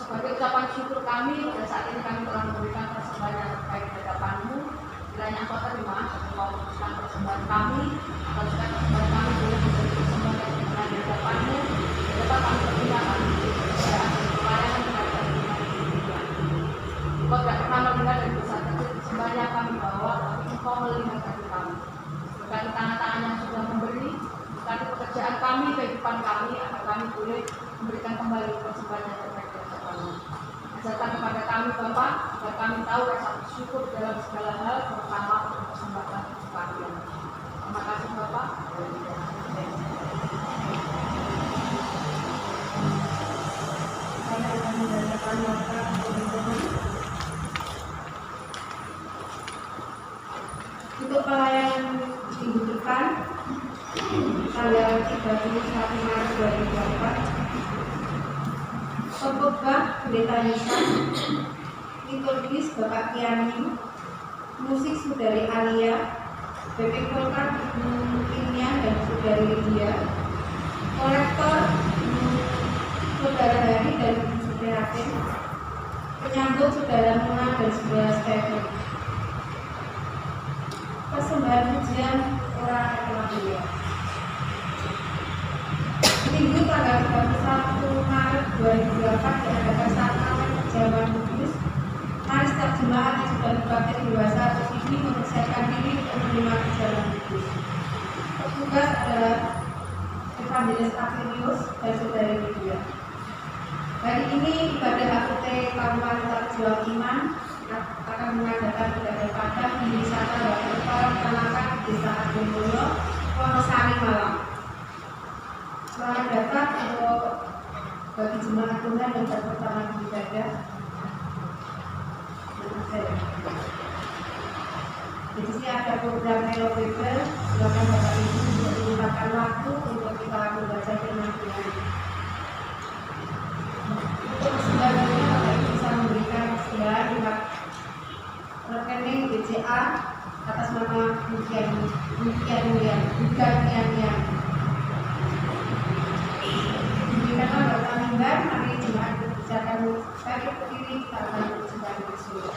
Sebagai ucapan syukur kami, pada saat ini kami telah memberikan persembahan yang terbaik di hadapan-Mu. Kiranya Engkau terima, Engkau memutuskan persembahan kami, atau juga persembahan kami boleh menjadi persembahan yang benar di hadapan-Mu. Dapat kami pergunakan untuk pekerjaan dan pelayanan kepada Tuhan di dunia. Engkau tidak pernah melihat dari besar kecil persembahan yang kami bawa, tapi Engkau melihat hati kami. Berkati tangan-tangan yang sudah memberi, berkati pekerjaan kami, kehidupan kami, agar kami boleh memberikan kembali persembahan yang terbaik. Ajarkan kepada kami Bapa, agar kami tahu rasa bersyukur dalam segala hal, terutama untuk persembahkan kalian. Terima kasih Bapa. Saya akan menandakan mata teman-teman untuk pelayanan minggu depan tanggal 31 Maret 2024. Pengkhotbah Pendeta Nisa, liturgis Bapak Kiani, musik Saudari Alia, BP Volkan Ilmiah dan Saudari Lydia, kolektor Saudara Hari dan Saudara Raden, penyambut Saudara Muna dan Saudara Stephen. Persembahan pujian orang Evangelia. Minggu tanggal 31 Maret 2024 diadakan saat awal perjamuan kudus. Mari setiap jemaat yang sudah berbakti dewasa atau sini mempersiapkan diri untuk menerima perjamuan kudus. Petugas adalah Evangelis Akhirius dan Saudari Lydia. Hari ini ibadah AKT Kabupaten Juang Iman akan mengadakan ibadah Padang di wisata Waktu Kepala Tanakan Desa Agung-Mulyo, Wonosari, Malang. Selamat datang untuk bagi jemaat Tuhan yang pertama di ibadah. Di sini ada program Hello Bible. Silakan Bapak Ibu untuk menggunakan waktu untuk kita membaca firman Tuhan. Untuk terakhir berdiri kita akan bersembah di surga.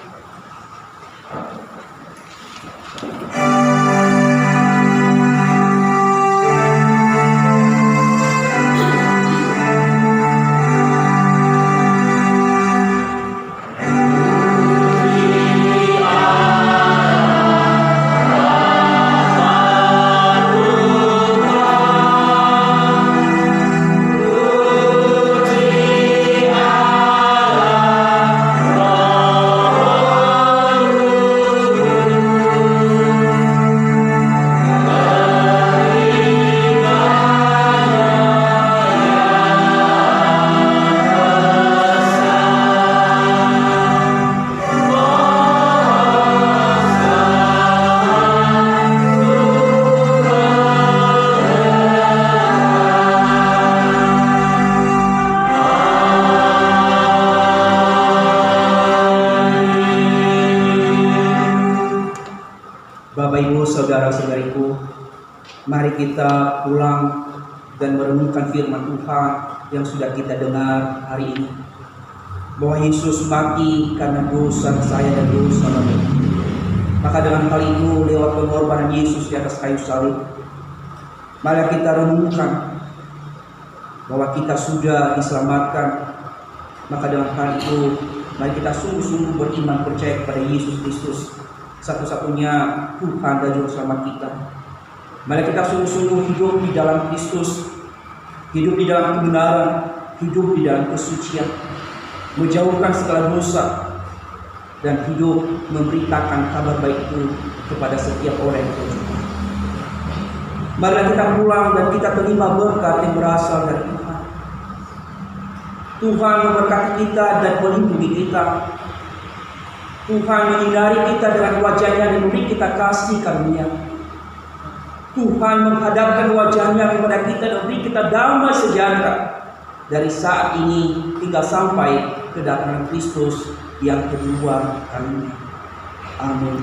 Bapak Ibu, saudara-saudariku, mari kita pulang dan merenungkan firman Tuhan yang sudah kita dengar hari ini. Bahwa Yesus mati karena dosa saya dan dosa mereka. Maka dengan hal itu, lewat pengorbanan Yesus di atas kayu salib, mari kita renungkan bahwa kita sudah diselamatkan. Maka dengan hal itu, mari kita sungguh-sungguh beriman percaya kepada Yesus Kristus, satu-satunya Tuhan dan Juru Selamat kita. Mari kita sungguh-sungguh hidup di dalam Kristus, hidup di dalam kebenaran, hidup di dalam kesucian, menjauhkan segala dosa, dan hidup memberitakan kabar baik itu kepada setiap orang yang berjumpa. Mari kita pulang dan kita terima berkat yang berasal dari Tuhan. Tuhan memberkati kita dan melindungi kita. Tuhan menyinari kita dengan wajah-Nya dan memberi kita kasih karunia. Tuhan menghadapkan wajah-Nya kepada kita dan memberi kita damai sejahtera dari saat ini hingga sampai kedatangan Kristus yang kedua kalinya. Amin.